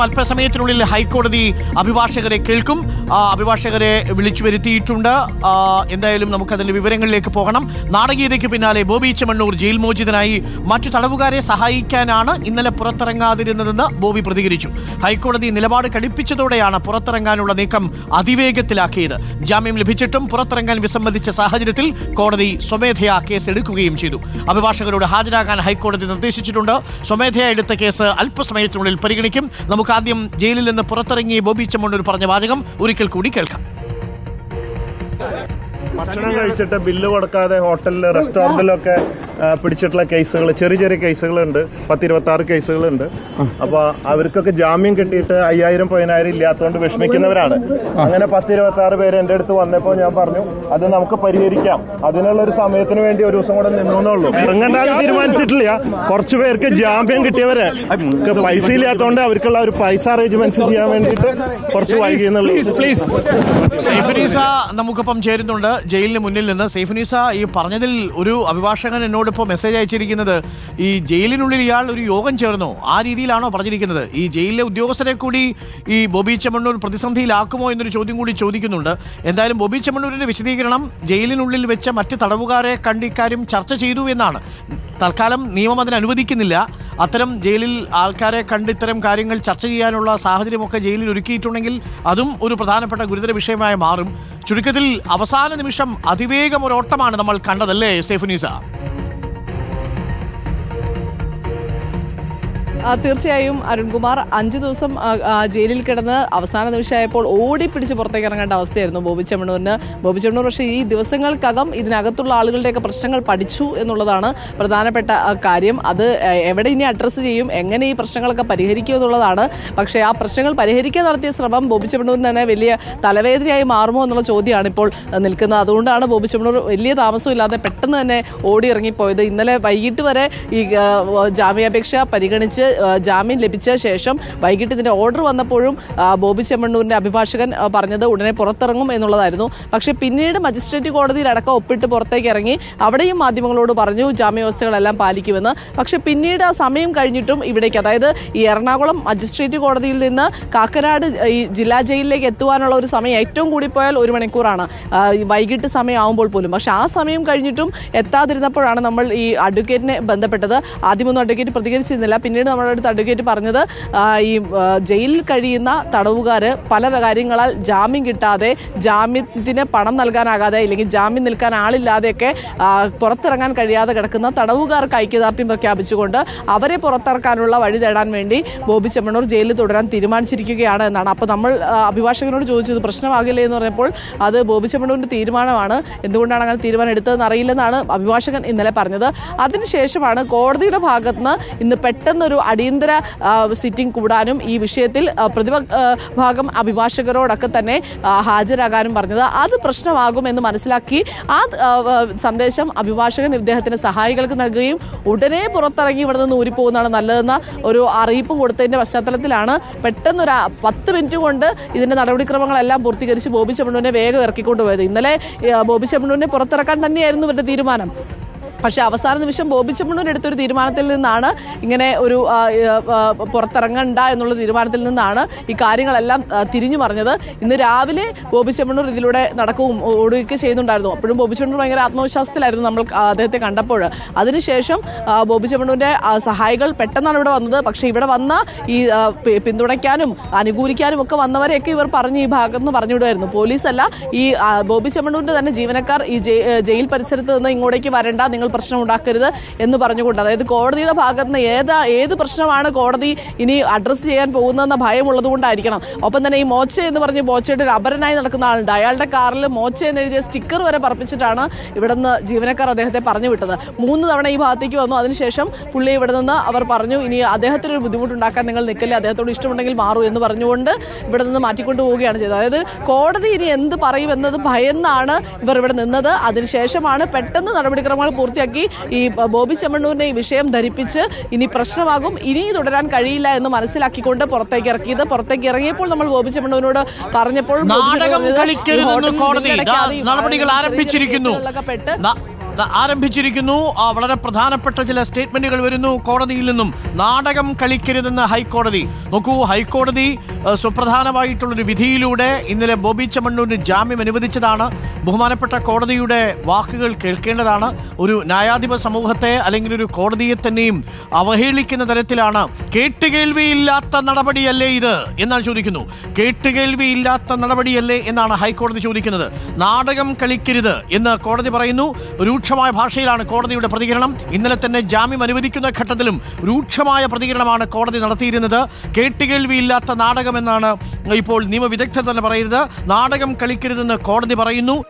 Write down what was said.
അല്പസമയത്തിനുള്ളിൽ ഹൈക്കോടതി അഭിഭാഷകരെ കേൾക്കും. അഭിഭാഷകരെ വിളിച്ചു വരുത്തിയിട്ടുണ്ട്. എന്തായാലും നമുക്കതിന്റെ വിവരങ്ങളിലേക്ക് പോകണം. നാടകീയതയ്ക്ക് പിന്നാലെ ബോബി ചെമ്മണ്ണൂർ ജയിൽ മോചിതനായി മറ്റു തടവുകാരെ സഹായിക്കാനാണ് ഇന്നലെ പുറത്തിറങ്ങാതിരുന്നതെന്ന് ബോബി പ്രതികരിച്ചു. ഹൈക്കോടതി നിലപാട് കടുപ്പിച്ചതോടെയാണ് പുറത്തിറങ്ങാനുള്ള നീക്കം അതിവേഗത്തിലാക്കിയത്. ജാമ്യം ലഭിച്ചിട്ടും പുറത്തിറങ്ങാൻ വിസമ്മതിച്ച സാഹചര്യത്തിൽ കോടതി സ്വമേധയാ കേസ് എടുക്കുകയും ചെയ്തു. അഭിഭാഷകരോട് ഹാജരാകാൻ ഹൈക്കോടതി നിർദ്ദേശിച്ചിട്ടുണ്ട്. സ്വമേധയാ എടുത്ത കേസ് അല്പസമയത്തിനുള്ളിൽ പരിഗണിക്കും. നമുക്ക് ആദ്യം ജയിലിൽ നിന്ന് പുറത്തിറങ്ങിയ ബോബി ചെമ്മണ്ണൂർ പറഞ്ഞ വാചകം ഒരിക്കൽ കൂടി കേൾക്കാം. ഭക്ഷണം കഴിച്ചിട്ട് ബില്ല് കൊടുക്കാതെ ഹോട്ടലിൽ റെസ്റ്റോറന്റിലൊക്കെ പിടിച്ചിട്ടുള്ള കേസുകൾ, ചെറിയ ചെറിയ കേസുകളുണ്ട്. 10-26 കേസുകളുണ്ട്. അപ്പൊ അവർക്കൊക്കെ ജാമ്യം കിട്ടിയിട്ട് 5,000-10,000 ഇല്ലാത്തതുകൊണ്ട് വിഷമിക്കുന്നവരാണ്. അങ്ങനെ 10-26 പേര് എന്റെ അടുത്ത് വന്നപ്പോൾ ഞാൻ പറഞ്ഞു അത് നമുക്ക് പരിഹരിക്കാം, അതിനുള്ള ഒരു സമയത്തിന് വേണ്ടി ഒരു ദിവസം കൂടെ നിന്നുള്ളൂ. ഇറങ്ങണ്ടാലും തീരുമാനിച്ചിട്ടില്ല. കുറച്ചു പേർക്ക് ജാമ്യം കിട്ടിയവരെ പൈസ ഇല്ലാത്തതുകൊണ്ട് അവർക്കുള്ള ഒരു പൈസ അറേഞ്ച്മെന്റ്സ് ചെയ്യാൻ വേണ്ടിയിട്ട് കുറച്ച് വൈകിയെന്നുള്ളൂ. സൈഫുനീസ നമുക്കൊപ്പം ചേരുന്നുണ്ട് ജയിലിന് മുന്നിൽ നിന്ന്. സൈഫുനീസ, ഈ പറഞ്ഞതിൽ ഒരു അഭിഭാഷകൻ എന്നോട് ഇപ്പോൾ മെസ്സേജ് അയച്ചിരിക്കുന്നത് ഈ ജയിലിനുള്ളിൽ ഇയാൾ ഒരു യോഗം ചേർന്നോ, ആ രീതിയിലാണോ പറഞ്ഞിരിക്കുന്നത്? ഈ ജയിലിലെ ഉദ്യോഗസ്ഥരെ കൂടി ഈ ബോബി ചെമ്മണ്ണൂർ പ്രതിസന്ധിയിലാക്കുമോ എന്നൊരു ചോദ്യം കൂടി ചോദിക്കുന്നുണ്ട്. എന്തായാലും ബോബി ചെമ്മണ്ണൂരിന്റെ വിശദീകരണം ജയിലിനുള്ളിൽ വെച്ച മറ്റ് തടവുകാരെ കണ്ട് ഇക്കാര്യം ചർച്ച ചെയ്തു എന്നാണ്. തൽക്കാലം നിയമം അതിന് അനുവദിക്കുന്നില്ല. അത്തരം ജയിലിൽ ആൾക്കാരെ കണ്ട് ഇത്തരം കാര്യങ്ങൾ ചർച്ച ചെയ്യാനുള്ള സാഹചര്യമൊക്കെ ജയിലിൽ ഒരുക്കിയിട്ടുണ്ടെങ്കിൽ അതും ഒരു പ്രധാനപ്പെട്ട ഗുരുതര വിഷയമായി മാറും. ചുരുക്കത്തിൽ അവസാന നിമിഷം അതിവേഗം ഒരു ഓട്ടമാണ് നമ്മൾ കണ്ടതല്ലേ സൈഫുനീസ? തീർച്ചയായും അരുൺകുമാർ, 5 ദിവസം ജയിലിൽ കിടന്ന് അവസാന നിമിഷമായപ്പോൾ ഓടിപ്പിടിച്ച് പുറത്തേക്ക് ഇറങ്ങേണ്ട അവസ്ഥയായിരുന്നു ബോബി ചെമ്മണ്ണൂരിന്. ബോബി ചെമ്മണ്ണൂർ പക്ഷേ ഈ ദിവസങ്ങൾക്കകം ഇതിനകത്തുള്ള ആളുകളുടെയൊക്കെ പ്രശ്നങ്ങൾ പഠിച്ചു എന്നുള്ളതാണ് പ്രധാനപ്പെട്ട കാര്യം. അത് എവിടെ ഇനി അഡ്രസ്സ് ചെയ്യും, എങ്ങനെ ഈ പ്രശ്നങ്ങളൊക്കെ പരിഹരിക്കും എന്നുള്ളതാണ്. പക്ഷേ ആ പ്രശ്നങ്ങൾ പരിഹരിക്കാൻ നടത്തിയ ശ്രമം ബോബി ചെമ്മണ്ണൂരിന് തന്നെ വലിയ തലവേദനയായി മാറുമോ എന്നുള്ള ചോദ്യമാണ് ഇപ്പോൾ നിൽക്കുന്നത്. അതുകൊണ്ടാണ് ബോബി ചെമ്മണ്ണൂർ വലിയ താമസമില്ലാതെ പെട്ടെന്ന് തന്നെ ഓടി ഇറങ്ങിപ്പോയത്. ഇന്നലെ വൈകിട്ട് വരെ ഈ ജാമ്യാപേക്ഷ പരിഗണിച്ച് ജാമ്യം ലഭിച്ച ശേഷം വൈകിട്ട് ഇതിന്റെ ഓർഡർ വന്നപ്പോഴും ബോബി ചെമ്മണ്ണൂരിന്റെ അഭിഭാഷകൻ പറഞ്ഞത് ഉടനെ പുറത്തിറങ്ങും എന്നുള്ളതായിരുന്നു. പക്ഷേ പിന്നീട് മജിസ്ട്രേറ്റ് കോടതിയിലടക്കം ഒപ്പിട്ട് പുറത്തേക്ക് ഇറങ്ങി. അവിടെയും മാധ്യമങ്ങളോട് പറഞ്ഞു ജാമ്യവ്യവസ്ഥകളെല്ലാം പാലിക്കുമെന്ന്. പക്ഷെ പിന്നീട് ആ സമയം കഴിഞ്ഞിട്ടും ഇവിടേക്ക്, അതായത് ഈ എറണാകുളം മജിസ്ട്രേറ്റ് കോടതിയിൽ നിന്ന് കാക്കനാട് ഈ ജില്ലാ ജയിലിലേക്ക് എത്തുവാനുള്ള ഒരു സമയം ഏറ്റവും കൂടിപ്പോയാൽ 1 മണിക്കൂറാണ് വൈകിട്ട് സമയമാകുമ്പോൾ പോലും. പക്ഷെ ആ സമയം കഴിഞ്ഞിട്ടും എത്താതിരുന്നപ്പോഴാണ് നമ്മൾ ഈ അഡ്വക്കേറ്റിനെ ബന്ധപ്പെട്ടത്. ആദ്യമൊന്നും അഡ്വക്കേറ്റ് പ്രതികരിച്ചിരുന്നില്ല. പിന്നീട് നമ്മുടെ അടുത്ത് അഡ്വക്കേറ്റ് പറഞ്ഞത് ഈ ജയിലിൽ കഴിയുന്ന തടവുകാർ പല കാര്യങ്ങളാൽ ജാമ്യം കിട്ടാതെ, ജാമ്യത്തിന് പണം നൽകാനാകാതെ, അല്ലെങ്കിൽ ജാമ്യം നിൽക്കാൻ ആളില്ലാതെയൊക്കെ പുറത്തിറങ്ങാൻ കഴിയാതെ കിടക്കുന്ന തടവുകാർക്ക് ഐക്യദാർഢ്യം പ്രഖ്യാപിച്ചുകൊണ്ട് അവരെ പുറത്തിറക്കാനുള്ള വഴി തേടാൻ വേണ്ടി ബോബി ചെമ്മണ്ണൂർ ജയിലിൽ തുടരാൻ തീരുമാനിച്ചിരിക്കുകയാണ് എന്നാണ്. അപ്പോൾ നമ്മൾ അഭിഭാഷകനോട് ചോദിച്ചത് പ്രശ്നമാകില്ലേ എന്ന് പറഞ്ഞപ്പോൾ അത് ബോബി ചെമ്മണ്ണൂരിന്റെ തീരുമാനമാണ്, എന്തുകൊണ്ടാണ് അങ്ങനെ തീരുമാനം എടുത്തതെന്ന് അറിയില്ലെന്നാണ് അഭിഭാഷകൻ ഇന്നലെ പറഞ്ഞത്. അതിനുശേഷമാണ് കോടതിയുടെ ഭാഗത്തുനിന്ന് ഇന്ന് പെട്ടെന്നൊരു അടിയന്തര സിറ്റിംഗ് കൂടാനും ഈ വിഷയത്തിൽ പ്രതിഭാഗം അഭിഭാഷകരോടൊക്കെ തന്നെ ഹാജരാകാനും പറഞ്ഞത്. അത് പ്രശ്നമാകുമെന്ന് മനസ്സിലാക്കി ആ സന്ദേശം അഭിഭാഷകൻ ഇദ്ദേഹത്തിന്റെ സഹായികൾക്ക് നൽകുകയും ഉടനെ പുറത്തിറങ്ങി ഇവിടെ നിന്ന് ഊരിപ്പോകുന്നതാണ് നല്ലതെന്ന ഒരു അറിയിപ്പ് കൊടുത്തതിന്റെ പശ്ചാത്തലത്തിലാണ് പെട്ടെന്നൊരു 10 മിനിറ്റ് കൊണ്ട് ഇതിന്റെ നടപടിക്രമങ്ങളെല്ലാം പൂർത്തീകരിച്ച് ബോബി ചെമ്മണ്ണൂരിനെ വേഗം ഇറക്കിക്കൊണ്ടുപോയത്. ഇന്നലെ ബോബി ചെമ്മണ്ണൂരിനെ പുറത്തിറക്കാൻ തന്നെയായിരുന്നു ഇവരുടെ തീരുമാനം. പക്ഷേ അവസാന നിമിഷം ബോബി ചെമ്മണ്ണൂർ എടുത്തൊരു തീരുമാനത്തിൽ നിന്നാണ്, ഇങ്ങനെ ഒരു പുറത്തിറങ്ങണ്ട എന്നുള്ള തീരുമാനത്തിൽ നിന്നാണ് ഈ കാര്യങ്ങളെല്ലാം തിരിഞ്ഞു മറിഞ്ഞത്. ഇന്ന് രാവിലെ ബോബി ചെമ്മണ്ണൂർ ഇതിലൂടെ നടക്കുകയും ഓടുകയൊക്കെ ചെയ്യുന്നുണ്ടായിരുന്നു. അപ്പോഴും ബോബി ചെമ്മണ്ണൂർ ഭയങ്കര ആത്മവിശ്വാസത്തിലായിരുന്നു നമ്മൾ അദ്ദേഹത്തെ കണ്ടപ്പോൾ. അതിനുശേഷം ബോബി ചെമ്മണ്ണൂരിന്റെ സഹായികൾ പെട്ടെന്നാണ് ഇവിടെ വന്നത്. പക്ഷേ ഇവിടെ വന്ന ഈ പിന്തുണയ്ക്കാനും അനുകൂലിക്കാനും ഒക്കെ വന്നവരെയൊക്കെ ഇവർ പറഞ്ഞ് ഈ ഭാഗത്തുനിന്ന് പറഞ്ഞുവിടുമായിരുന്നു. പോലീസല്ല, ഈ ബോബി ചെമ്മണ്ണൂരിന്റെ തന്നെ ജീവനക്കാർ ഈ ജയിൽ പരിസരത്ത് നിന്ന് ഇങ്ങോട്ടേക്ക് വരണ്ട, നിങ്ങൾ പ്രശ്നം ഉണ്ടാക്കരുത് എന്ന് പറഞ്ഞുകൊണ്ട്, അതായത് കോടതിയുടെ ഭാഗത്ത് നിന്ന് ഏത് പ്രശ്നമാണ് കോടതി ഇനി അഡ്രസ്സ് ചെയ്യാൻ പോകുന്നതെന്ന ഭയമുള്ളത് കൊണ്ടായിരിക്കണം. ഒപ്പം തന്നെ ഈ മോച്ച എന്ന് പറഞ്ഞ് ബോച്ചയുടെ ഒരു അപരനായി നടക്കുന്ന ആളുണ്ട്. അയാളുടെ കാറിൽ മോച്ച എന്നെഴുതിയ സ്റ്റിക്കർ വരെ പറപ്പിച്ചിട്ടാണ് ഇവിടെ നിന്ന് ജീവനക്കാർ അദ്ദേഹത്തെ പറഞ്ഞു വിട്ടത്. 3 തവണ ഈ ഭാഗത്തേക്ക് വന്നു. അതിനുശേഷം പുള്ളി ഇവിടെ നിന്ന് അവർ പറഞ്ഞു ഇനി അദ്ദേഹത്തിനൊരു ബുദ്ധിമുട്ടുണ്ടാക്കാൻ നിങ്ങൾ നിൽക്കില്ല, അദ്ദേഹത്തോട് ഇഷ്ടമുണ്ടെങ്കിൽ മാറൂ എന്ന് പറഞ്ഞുകൊണ്ട് ഇവിടെ നിന്ന് മാറ്റിക്കൊണ്ടു പോവുകയാണ് ചെയ്തത്. അതായത് കോടതി ഇനി എന്ത് പറയും എന്നത് ഭയന്നാണ് ഇവർ ഇവിടെ നിന്നത്. അതിനുശേഷമാണ് പെട്ടെന്ന് നടപടിക്രമങ്ങൾ പൂർത്തിയാക്കി ഈ ബോബി ചെമ്മണ്ണൂരിനെ ഈ വിഷയം ധരിപ്പിച്ച് ഇനി പ്രശ്നമാകും, ഇനി തുടരാൻ കഴിയില്ല എന്ന് മനസ്സിലാക്കിക്കൊണ്ട് പുറത്തേക്ക് ഇറക്കിയത്. പുറത്തേക്ക് ഇറങ്ങിയപ്പോൾ നമ്മൾ ബോബി ചെമ്മണ്ണൂരിനോട് പറഞ്ഞപ്പോൾ നടപടികൾ ആരംഭിച്ചിരിക്കുന്നു. ആരംഭിച്ചിരിക്കുന്നു. വളരെ പ്രധാനപ്പെട്ട ചില സ്റ്റേറ്റ്മെന്റുകൾ വരുന്നു കോടതിയിൽ നിന്നും. നാടകം കളിക്കരുതെന്ന് ഹൈക്കോടതി. നോക്കൂ, ഹൈക്കോടതി സുപ്രധാനമായിട്ടുള്ളൊരു വിധിയിലൂടെ ഇന്നലെ ബോബി ചെമ്മണ്ണൂരിന് ജാമ്യം അനുവദിച്ചതാണ്. ബഹുമാനപ്പെട്ട കോടതിയുടെ വാക്കുകൾ കേൾക്കേണ്ടതാണ്. ഒരു ന്യായാധിപ സമൂഹത്തെ അല്ലെങ്കിൽ ഒരു കോടതിയെ തന്നെയും അവഹേളിക്കുന്ന തരത്തിലാണ്. കേട്ടുകേൾവിയില്ലാത്ത നടപടിയല്ലേ ഇത് എന്നാണ് ചോദിക്കുന്നു. കേട്ടുകേൾവിയില്ലാത്ത നടപടിയല്ലേ എന്നാണ് ഹൈക്കോടതി ചോദിക്കുന്നത്. നാടകം കളിക്കരുത് എന്ന് കോടതി പറയുന്നു. രൂക്ഷമായ ഭാഷയിലാണ് കോടതിയുടെ പ്രതികരണം. ഇന്നലെ തന്നെ ജാമ്യം അനുവദിക്കുന്ന ഘട്ടത്തിലും രൂക്ഷമായ പ്രതികരണമാണ് കോടതി നടത്തിയിരുന്നത്. കേട്ടുകേൾവിയില്ലാത്ത നാടകം എന്നാണ് ഇപ്പോൾ നിയമവിദഗ്ധർ തന്നെ പറയുന്നത്. നാടകം കളിക്കരുതെന്ന് കോടതി പറയുന്നു.